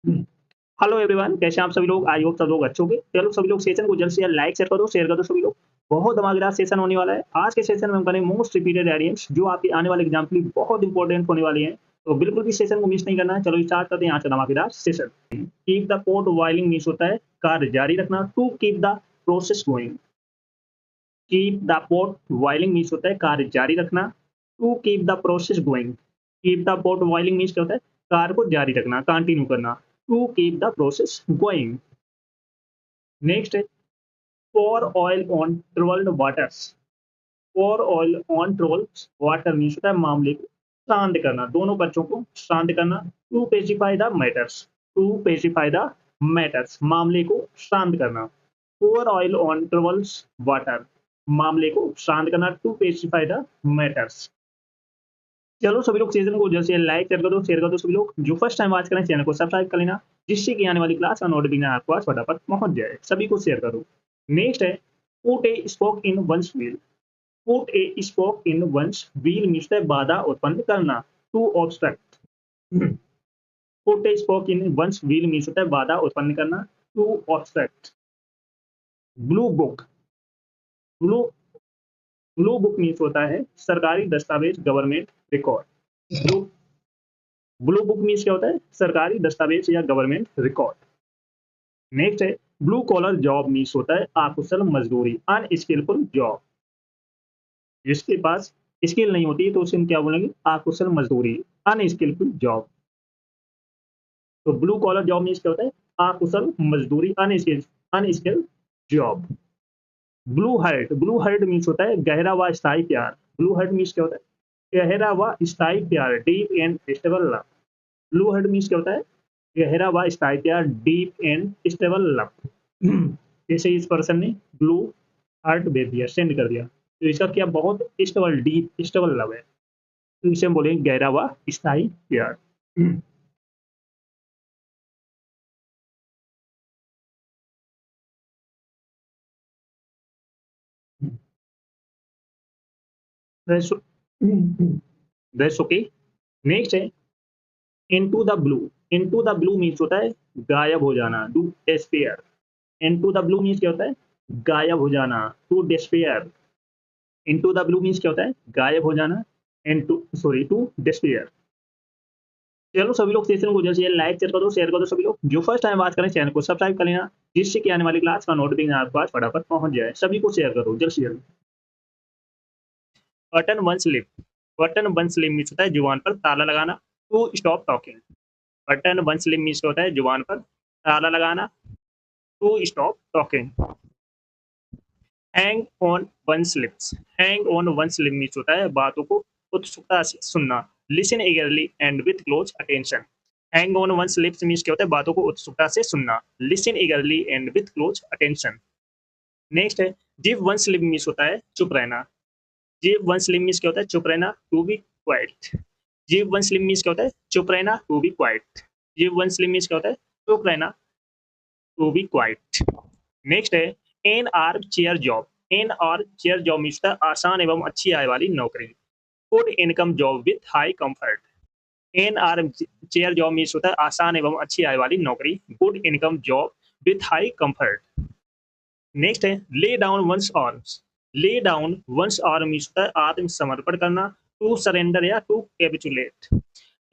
Hello everyone, कैसे हैं आप सभी लोग? आई होप सब लोग अच्छे होंगे। चलो सभी लोग सेशन को जल्द से जल्द लाइक शेयर कर दो सभी लोग। बहुत धमाकेदार सेशन होने वाला है। आज के सेशन में हम करेंगे मोस्ट रिपीटेड एडियम्स जो आपके आने वाले एग्जाम के लिए बहुत इंपॉर्टेंट होने वाली हैं। तो बिल्कुल भी सेशन को मिस नहीं करना है। चलो स्टार्ट करते हैं आज का धमाकेदार session. Keep the pot boiling means होता है कार्य जारी रखना। To keep the process going. Keep the pot boiling means होता है कार्य जारी रखना। To keep the process going. Keep the pot boiling means क्या होता है? कार्य को जारी रखना, कंटिन्यू करना। To keep the process going. Next है pour oil on troubled waters. pour oil on troubled water means होता है मामले को शांत करना, दोनों पक्षों को शांत करना। To pacify the matters. To pacify the matters मामले को शांत करना। pour oil on troubled water मामले को शांत करना। To pacify the matters. चलो सभी लोग सीजन को जल्द से लाइक शेयर कर दो सभी लोग। जो फर्स्ट टाइम वॉच करें चैनल को सब्सक्राइब कर लेना, जिससे कि आने वाली क्लास का नोटिफिकेशन आपके पास फटाफट पहुंच जाए। सभी को शेयर करो। नेक्स्ट है put a spoke in one's wheel. Put a spoke in one's wheel means है बाधा उत्पन्न करना। To obstruct. Put a spoke in one's wheel means होता है बाधा उत्पन्न करना। To obstruct. Blue book. Blue blue book means होता है सरकारी दस्तावेज, government record. Blue blue book means क्या होता है? सरकारी दस्तावेज या गवर्नमेंट रिकॉर्ड। नेक्स्ट है ब्लू कॉलर जॉब मीन्स होता है अकुशल मजदूरी, अनस्किलफुल जॉब। जिसके पास स्किल नहीं होती तो उसे हम क्या बोलेंगे? अकुशल मजदूरी, अनस्किलफुल जॉब। तो ब्लू कॉलर जॉब मीन्स क्या होता है? अकुशल मजदूरी, unskilled job. Blue heart. Blue heart means होता है गहरा व स्थायी प्यार। ब्लू हार्ट मीन्स क्या होता है? गहरा व स्थायी प्यार, deep and stable love. Blue heart means क्या होता है? गहरा व स्थायी प्यार, डीप एंड स्टेबल लव। जैसे इस पर्सन ने ब्लू हार्ट भेज दिया, सेंड कर दिया, तो इसका क्या बहुत स्टेबल, डीप स्टेबल लव है, तो इसे हम बोलेंगे गहरा व स्थायी प्यार। That's okay. नेक्स्ट है into the blue. Into the blue means होता है गायब हो जाना, to despair. Into the blue means क्या होता है? गायब हो जाना, to despair. Into the blue means क्या होता है? गायब हो जाना, टू डिस्पेयर। चलो सभी लोग सेशन को जल्द से जल्द लाइक शेयर कर दो सभी लोग। जो फर्स्ट टाइम बात करें चैनल को सब्सक्राइब कर लेना, जिससे कि आने वाली क्लास का नोटिफिकेशन आपके पास फटाफट पहुंच जाए। सभी को शेयर करो जल्द से जल्द। Button one slip. Button one slip means होता है जुबान पर ताला लगाना। To stop talking. Button one slip means होता है जुबान पर ताला लगाना। To stop talking. Hang on one slips. Hang on one slip means होता है बातों को उत्सुकता से सुनना। Listen eagerly and with close attention. Hang on one slips means क्या होता है? बातों को उत्सुकता से सुनना। Listen eagerly and with close attention. Next है गिव वन स्लिप मीन्स होता है चुप रहना। गिव वन स्लिप मीन्स क्या होता है? चुप रहना, to be quiet. Give one slip means क्या होता है? चुप रहना, to be quiet. Give one slip means क्या होता है? चुप रहना, टू बी क्वाइट। नेक्स्ट है an armchair job. An armchair job means होता है आसान एवं अच्छी आय वाली नौकरी। Good income job with high comfort. An armchair job means होता है आसान एवं अच्छी आय वाली नौकरी। Good income job with high comfort. Next है lay down one's arms. Lay down one's arm means होता है आत्मसमर्पण करना। टू सरेंडर या to capitulate.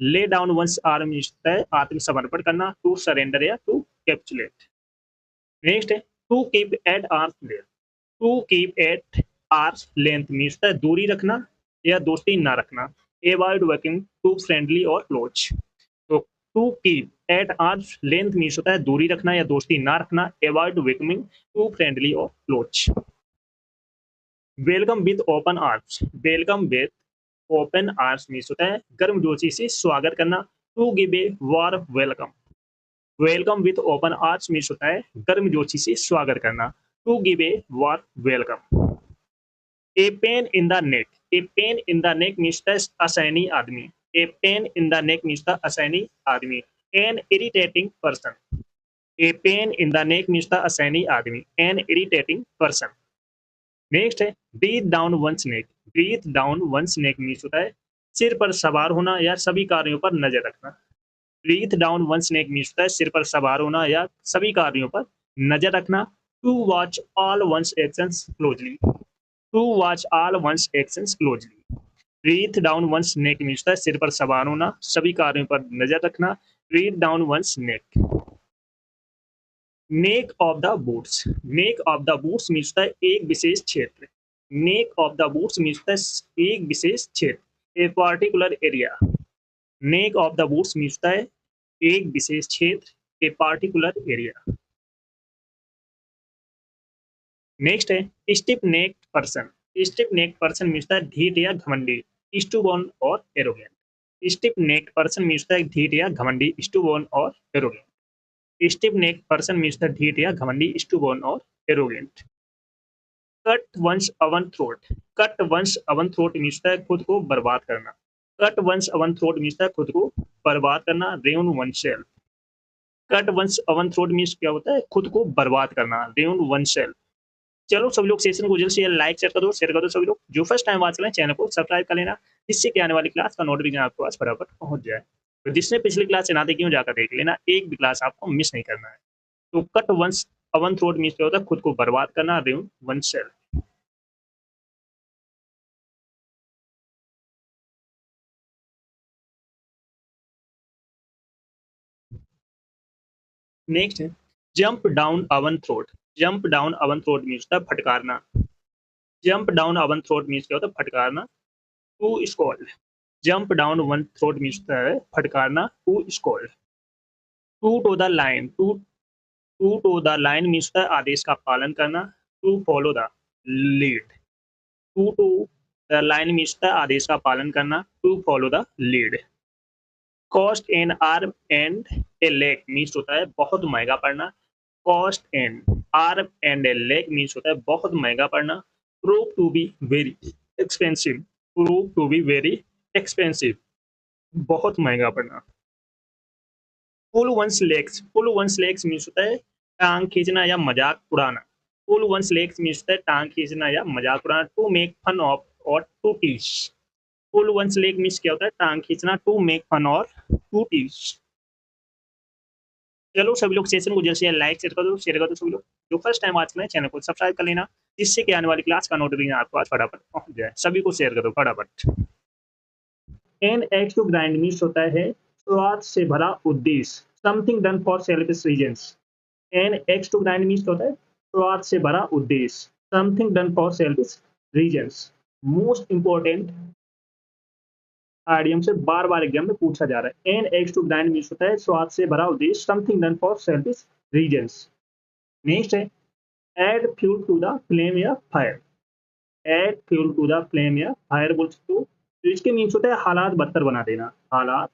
Lay down one's arm means होता है आत्मसमर्पण करना। टू सरेंडर या टू कैपिचुलेट। नेक्स्ट है to keep at arm's length. To keep at arm's length means होता है दूरी रखना या दोस्ती ना रखना। अवॉइड वर्किंग टू फ्रेंडली और क्लोज। तो to keep at arm's length means होता है दूरी रखना या दोस्ती ना रखना। अवॉइड बिकमिंग टू फ्रेंडली और close. Welcome with open arms. Welcome with open arms means होता है गर्मजोशी से स्वागत करना। To give a warm welcome. Welcome with open arms means होता है गर्मजोशी से स्वागत करना। To give a warm welcome. A pain in the neck. A pain in the neck means होता है असहनीय आदमी। A pain in the neck means होता है असहनीय आदमी। An irritating person. A pain in the neck means होता है असहनीय आदमी। An irritating person. नेक्स्ट है breathe down one's neck. Breathe down one's neck means होता है सिर पर सवार होना या सभी कार्यों पर नजर रखना। Breathe down one's neck means होता है सिर पर सवार होना या सभी कार्यों पर नजर रखना। To watch all one's actions closely, to watch all one's actions closely. Breathe down one's neck means होता है सिर पर सवार होना, सभी कार्यों पर नजर रखना। Breathe down one's neck. Neck of the boots, neck of the boots means होता है एक विशेष क्षेत्र। Neck of the boots means होता है एक विशेष क्षेत्र, a particular area. Neck of the boots means होता है एक विशेष क्षेत्र, ए पार्टिकुलर एरिया। नेक्स्ट है stiff neck person. Stiff neck person means होता है ढीठ या घमंडी, स्टूबॉर्न और arrogant. Stiff neck person means होता है ढीठ या घमंडी, स्टूबॉर्न और arrogant. Stiff neck person means होता है ढीठ या घमंडी, स्टूबॉर्न और arrogant. Cut one's own throat, cut one's own throat means होता है खुद को बर्बाद करना। Cut one's own throat means होता है खुद को बर्बाद करना, ruin oneself. Cut one's own throat means क्या होता है खुद को बर्बाद करना, रेउन वन सेल्फ। चलो सभी लोग सेशन को जल्द से जल्द लाइक शेयर कर दो सभी लोग। जो फर्स्ट टाइम वॉच कर रहे हैं चैनल को सब्सक्राइब कर लेना, जिससे कि आने वाली क्लास का नोटिफिकेशन आपके पास फटाफट पहुंच जाए। तो जिसने पिछली क्लास से ना देखी हो जाकर देख लेना, एक भी क्लास आपको मिस नहीं करना है। तो cut one's own throat means क्या होता है खुद को बर्बाद करना, रेउन वन सेल्फ। नेक्स्ट है jump down own throat. Jump down own throat means होता है फटकारना। Jump down own throat means क्या होता है फटकारना, to scold. Jump down one throat means होता है फटकारना, to scold. To toe the line, to toe the line means होता है आदेश का पालन करना, to follow the lead. To toe the line means होता है आदेश का पालन करना, to follow the lead. Cost an arm and a leg means होता है बहुत महंगा पड़ना। Cost and arm and a leg means होता है बहुत महंगा पड़ना। Prove to be very expensive, prove to be very expensive, बहुत महंगा पड़ना। Pull one's legs, pull one's legs means होता है टांग खींचना या मजाक उड़ाना। पुल वंस लेग्स मीन्स होता है टांग खींचना या मजाक उड़ाना, टू मेक फन ऑफ और to teach. Pull one's leg means क्या होता है टांग खींचना, टू मेक फन और टू टीच। चलो सभी लोग सेशन को जल्द से लाइक शेयर कर दो सभी लोग। जो फर्स्ट टाइम आज में चैनल को सब्सक्राइब कर लेना, जिससे कि आने वाली क्लास का नोटिफिकेशन आपके पास फटाफट पहुंच जाए। सभी को शेयर कर दो फटाफट। An axe to grind means होता है स्वाद से भरा उद्देश्य, something done for selfish reasons. An axe to grind means होता है स्वाद से भरा उद्देश्य, something done for selfish reasons. Most important idiom से बार बार एग्जाम में पूछा जा रहा है। An axe to grind means होता है स्वाद से भरा उद्देश्य, something done for selfish reasons. Next है add fuel to the flame या fire. Add fuel to the flame या फायर बोल सकते हो। तो इसके मीन्स होता है हालात बदतर बना देना, हालात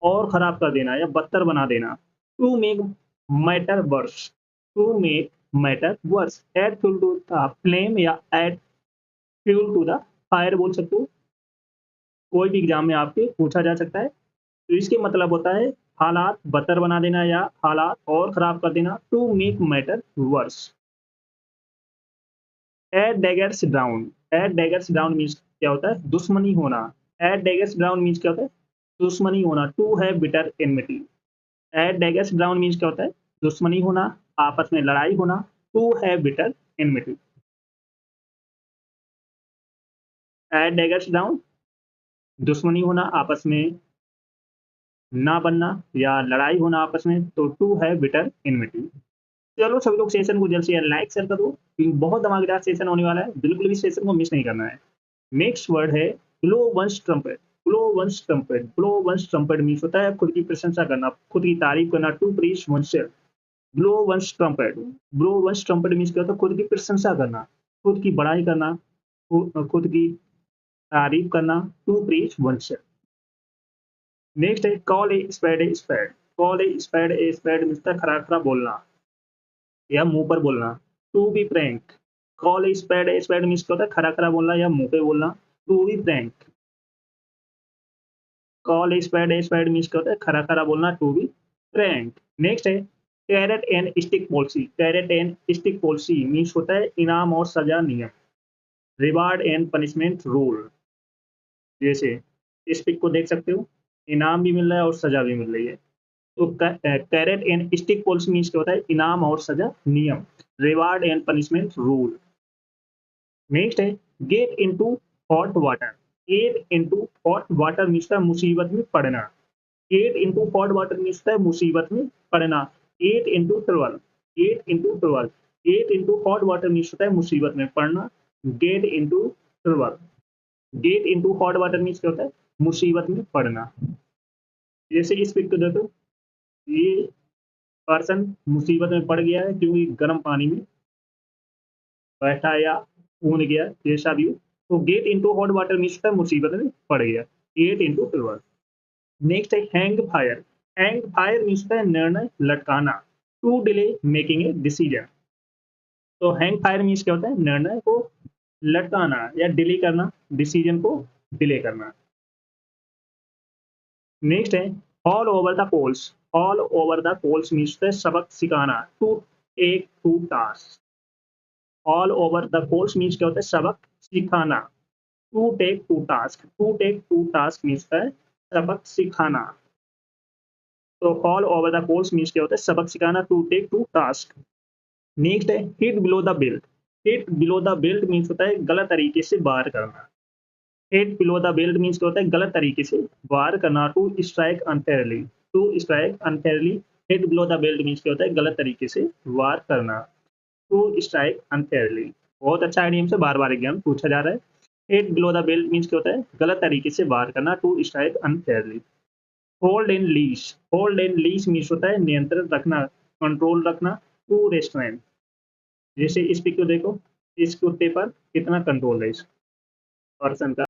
और खराब कर देना या बदतर बना देना। To make matter worse, to make matter worse. Add fuel to the flame या add fuel to the fire बोल सकते हो। कोई भी एग्जाम में आपके पूछा जा सकता है। तो इसके मतलब होता है हालात बदतर बना देना या हालात और खराब कर देना, to make matter worse. At daggers down, at daggers down means क्या होता है दुश्मनी होना। एट डैगर्स डाउन मीन्स क्या होता है दुश्मनी होना, to have bitter enmity. At daggers down means क्या होता है दुश्मनी होना, आपस में लड़ाई होना, to have bitter enmity. At daggers down दुश्मनी होना, आपस में ना बनना या लड़ाई होना आपस में, तो टू हैव बिटर एनमिटी। चलो सभी लोग सेशन को जल्द से जल्द लाइक शेयर कर दो, क्योंकि बहुत धमाकेदार सेशन होने वाला है, बिल्कुल भी सेशन को मिस नहीं करना है। नेक्स्ट वर्ड है blow one's trumpet. Blow one's trumpet, blow one's trumpet means होता है खुद की प्रशंसा करना, खुद की तारीफ करना, to praise oneself. Blow one's trumpet, blow one's trumpet means क्या होता है खुद की प्रशंसा करना, खुद की बड़ाई करना, खुद की तारीफ करना, टू प्रेज वनसेल्फ। नेक्स्ट है call a spade a spade. Call a spade means खरा खरा बोलना या मुंह पर बोलना, to be frank. Call a spade means क्या होता है खरा खरा बोलना या मुंह पे बोलना, to be frank. Call a spade means क्या होता है खरा खरा बोलना, टू बी प्रैंक। नेक्स्ट है carrot and stick policy. Carrot and stick policy means होता है इनाम और सजा नियम, रिवार्ड एंड पनिशमेंट रूल। जैसे इस पिक को देख सकते हो, इनाम भी मिल रहा है और सजा भी मिल रही है। तो carrot and stick policy means क्या होता है, इनाम और सजा नियम, reward and punishment rule. Next है get into hot water. Get into hot water means है मुसीबत में पड़ना। Get into hot water means है मुसीबत में पड़ना। Get into trouble, get into trouble, get into hot water means होता है मुसीबत में पड़ना। Get into trouble, get into hot water means क्या होता है, मुसीबत में पड़ना। जैसे इस पिक को देखो, ये पर्सन मुसीबत में पड़ गया है क्योंकि गर्म पानी में बैठा या कूद गया, जैसा भी हो। तो get into hot water means है मुसीबत में पड़ गया। Get into trouble. नेक्स्ट है hang fire. Hang fire means है निर्णय लटकाना, to delay making a decision. तो हैंग फायर मीन्स क्या होता है, निर्णय को लटकाना या डिले करना, डिसीजन को डिले करना। नेक्स्ट है all over the coals. All over the coals means है सबक सिखाना, to take to task. All over the coals means क्या होता है, सबक सिखाना। To take to task, to take to task means है सबक सिखाना। तो all over the course means क्या होता है, सबक सिखाना, to take to task. Next है hit below the belt. Hit below the belt means होता है गलत तरीके से वार करना। Hit below the belt means क्या होता है, गलत तरीके से वार करना, to strike unfairly, to strike unfairly. Hit below the belt means क्या होता है, गलत तरीके से वार करना, टू स्ट्राइक अनफेयरली। बहुत अच्छा आइडिया से बार बार एग्जाम पूछा जा रहा है। Hit below the belt means क्या होता है, गलत तरीके से वार करना, to strike unfairly. Hold and leash. Hold and leash means होता है नियंत्रण रखना, कंट्रोल रखना, टू रेस्ट्रेंट। जैसे इस पिक को देखो, इस कुत्ते पर कितना कंट्रोल है इस पर्सन का।